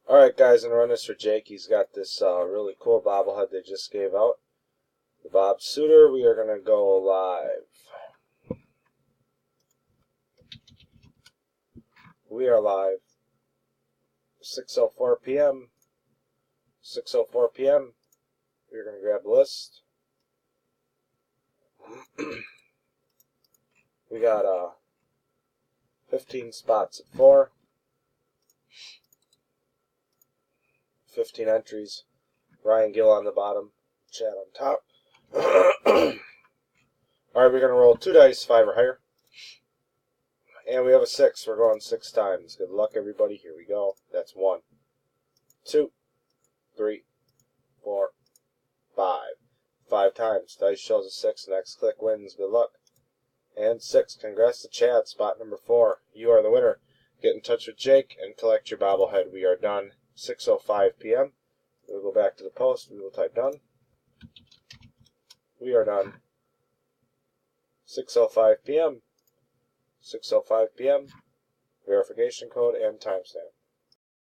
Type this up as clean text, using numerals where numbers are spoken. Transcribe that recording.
Alright guys, I'm running this for Jake. He's got this really cool bobblehead they just gave out. The Bob Suitor. We are going to go live. We are live. 6:04 p.m. 6:04 p.m. We're going to grab the list. We got 15 spots at 4. 15 entries. Ryan Gill on the bottom. Chad on top. Alright, we're going to roll 2 dice, 5 or higher. And we have a 6. We're going 6 times. Good luck, everybody. Here we go. That's 1, 2, 3, 4, 5. 5 times. Dice shows a 6. Next click wins. Good luck. And 6. Congrats to Chad. Spot number 4. You are the winner. Get in touch with Jake and collect your bobblehead. We are done. 6:05 p.m. We'll go back to the post. We will type done. We are done. 6:05 p.m. 6:05 p.m. Verification code and timestamp.